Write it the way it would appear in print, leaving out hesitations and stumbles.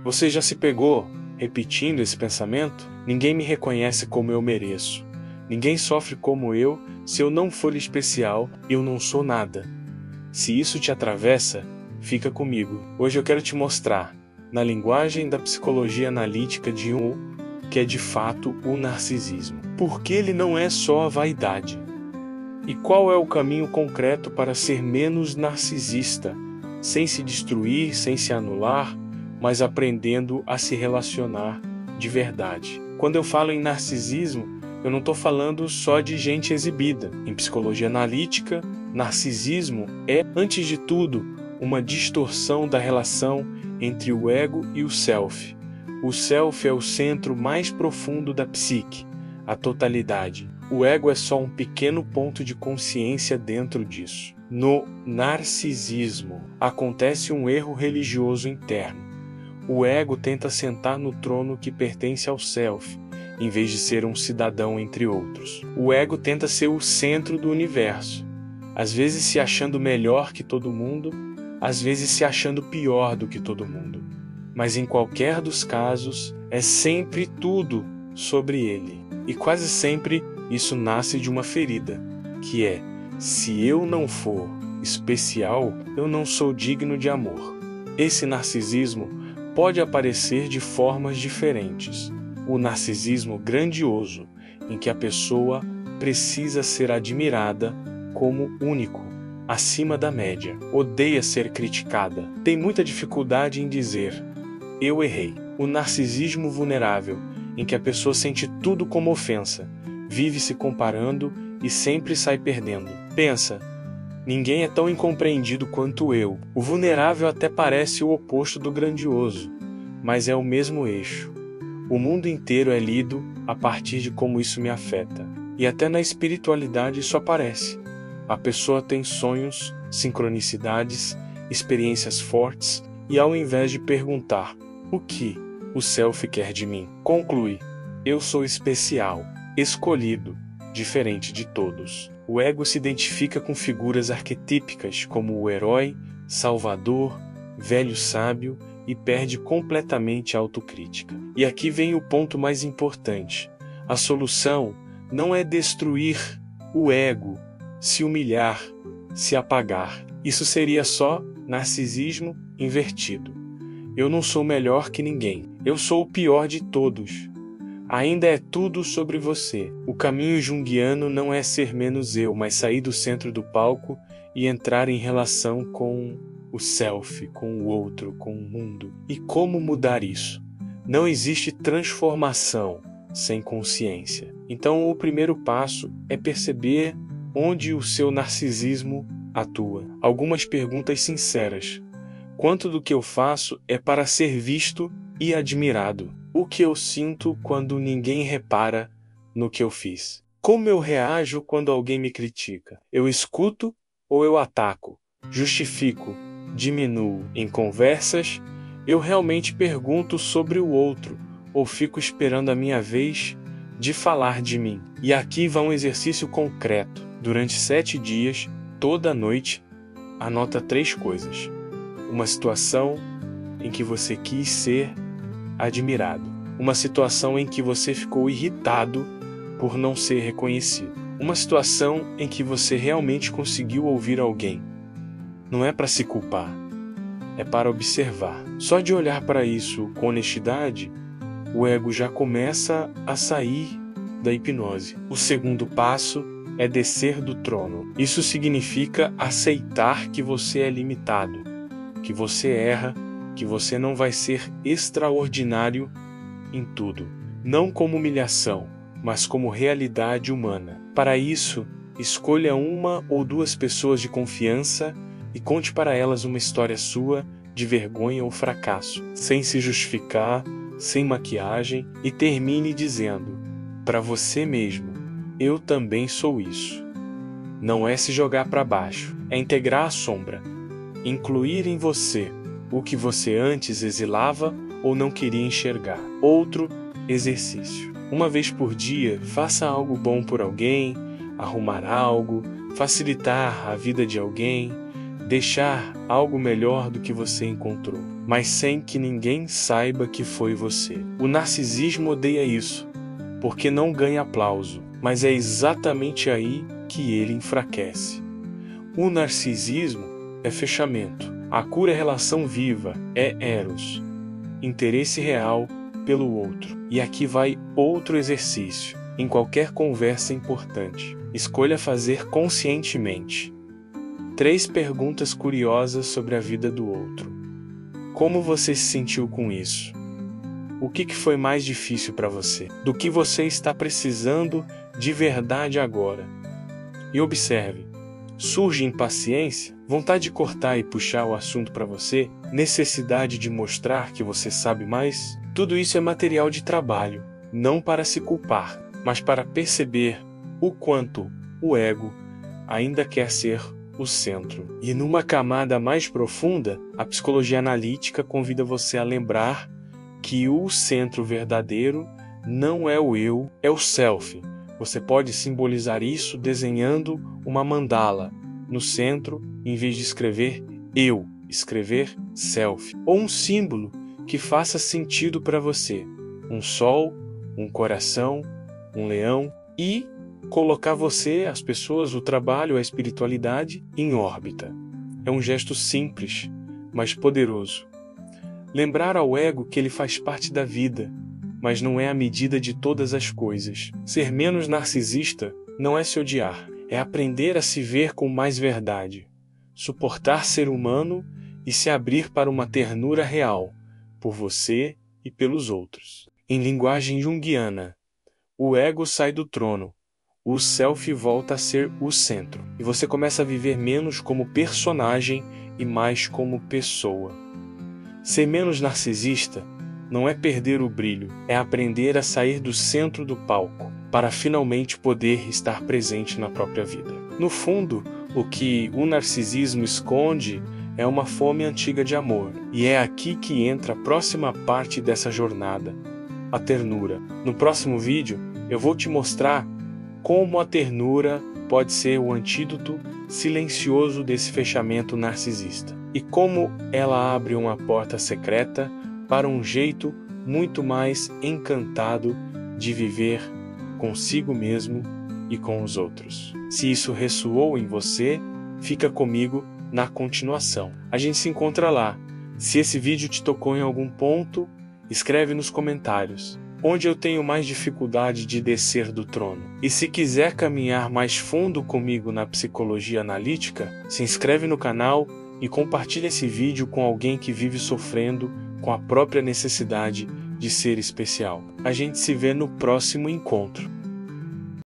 Você já se pegou repetindo esse pensamento? Ninguém me reconhece como eu mereço. Ninguém sofre como eu. Se eu não for especial, eu não sou nada. Se isso te atravessa, fica comigo. Hoje eu quero te mostrar, na linguagem da psicologia analítica de Jung, que é de fato o narcisismo. Porque ele não é só a vaidade. E qual é o caminho concreto para ser menos narcisista, sem se destruir, sem se anular, mas aprendendo a se relacionar de verdade? Quando eu falo em narcisismo, eu não estou falando só de gente exibida. Em psicologia analítica, narcisismo é, antes de tudo, uma distorção da relação entre o ego e o self. O self é o centro mais profundo da psique, a totalidade. O ego é só um pequeno ponto de consciência dentro disso. No narcisismo, acontece um erro religioso interno. O ego tenta sentar no trono que pertence ao self, em vez de ser um cidadão entre outros. O ego tenta ser o centro do universo, às vezes se achando melhor que todo mundo, às vezes se achando pior do que todo mundo. Mas em qualquer dos casos, é sempre tudo sobre ele. E quase sempre isso nasce de uma ferida, que é: se eu não for especial, eu não sou digno de amor. Esse narcisismo pode aparecer de formas diferentes. O narcisismo grandioso, em que a pessoa precisa ser admirada como único, acima da média, odeia ser criticada, tem muita dificuldade em dizer "eu errei". O narcisismo vulnerável, em que a pessoa sente tudo como ofensa, vive se comparando e sempre sai perdendo. Pensa, ninguém é tão incompreendido quanto eu. O vulnerável até parece o oposto do grandioso, mas é o mesmo eixo. O mundo inteiro é lido a partir de como isso me afeta. E até na espiritualidade isso aparece. A pessoa tem sonhos, sincronicidades, experiências fortes, e ao invés de perguntar o que o self quer de mim, conclui: eu sou especial, escolhido, diferente de todos. O ego se identifica com figuras arquetípicas como o herói, salvador, velho sábio, e perde completamente a autocrítica. E aqui vem o ponto mais importante. A solução não é destruir o ego, se humilhar, se apagar. Isso seria só narcisismo invertido. Eu não sou melhor que ninguém. Eu sou o pior de todos. Ainda é tudo sobre você. O caminho junguiano não é ser menos eu, mas sair do centro do palco e entrar em relação com o self, com o outro, com o mundo. E como mudar isso? Não existe transformação sem consciência. Então o primeiro passo é perceber onde o seu narcisismo atua. Algumas perguntas sinceras. Quanto do que eu faço é para ser visto e admirado? O que eu sinto quando ninguém repara no que eu fiz? Como eu reajo quando alguém me critica? Eu escuto ou eu ataco? Justifico? Diminuo? Em conversas, eu realmente pergunto sobre o outro ou fico esperando a minha vez de falar de mim? E aqui vai um exercício concreto. Durante 7 dias, toda noite, anota 3 coisas. Uma situação em que você quis ser admirado. Uma situação em que você ficou irritado por não ser reconhecido. Uma situação em que você realmente conseguiu ouvir alguém. Não é para se culpar, é para observar. Só de olhar para isso com honestidade, o ego já começa a sair da hipnose. O segundo passo é descer do trono. Isso significa aceitar que você é limitado, que você erra, que você não vai ser extraordinário em tudo. Não como humilhação, mas como realidade humana. Para isso, escolha 1 ou 2 pessoas de confiança e conte para elas uma história sua de vergonha ou fracasso, sem se justificar, sem maquiagem, e termine dizendo para você mesmo: eu também sou isso. Não é se jogar para baixo, é integrar a sombra, incluir em você o que você antes exilava ou não queria enxergar. Outro exercício. 1 vez por dia, faça algo bom por alguém, arrumar algo, facilitar a vida de alguém, deixar algo melhor do que você encontrou. mas sem que ninguém saiba que foi você. O narcisismo odeia isso, porque não ganha aplauso, mas é exatamente aí que ele enfraquece. O narcisismo é fechamento. A cura é relação viva, é eros, interesse real pelo outro. E aqui vai outro exercício. Em qualquer conversa importante, escolha fazer conscientemente 3 perguntas curiosas sobre a vida do outro. Como você se sentiu com isso? O que foi mais difícil para você? Do que você está precisando de verdade agora? E observe, surge impaciência, vontade de cortar e puxar o assunto para você, necessidade de mostrar que você sabe mais? Tudo isso é material de trabalho, não para se culpar, mas para perceber o quanto o ego ainda quer ser o centro. E numa camada mais profunda, a psicologia analítica convida você a lembrar que o centro verdadeiro não é o eu, é o self. Você pode simbolizar isso desenhando uma mandala no centro, em vez de escrever eu, escrever self. Ou um símbolo que faça sentido para você. Um sol, um coração, um leão, e colocar você, as pessoas, o trabalho, a espiritualidade em órbita. É um gesto simples, mas poderoso. Lembrar ao ego que ele faz parte da vida, mas não é a medida de todas as coisas. Ser menos narcisista não é se odiar, é aprender a se ver com mais verdade, suportar ser humano e se abrir para uma ternura real, por você e pelos outros. Em linguagem junguiana, o ego sai do trono, o self volta a ser o centro, e você começa a viver menos como personagem e mais como pessoa. Ser menos narcisista não é perder o brilho, é aprender a sair do centro do palco, para finalmente poder estar presente na própria vida. No fundo, o que o narcisismo esconde é uma fome antiga de amor, e é aqui que entra a próxima parte dessa jornada, a ternura. No próximo vídeo, eu vou te mostrar como a ternura pode ser o antídoto silencioso desse fechamento narcisista, e como ela abre uma porta secreta para um jeito muito mais encantado de viver consigo mesmo e com os outros. Se isso ressoou em você, fica comigo na continuação. A gente se encontra lá. Se esse vídeo te tocou em algum ponto, escreve nos comentários onde eu tenho mais dificuldade de descer do trono. E se quiser caminhar mais fundo comigo na psicologia analítica, se inscreve no canal e compartilha esse vídeo com alguém que vive sofrendo com a própria necessidade de ser especial. A gente se vê no próximo encontro.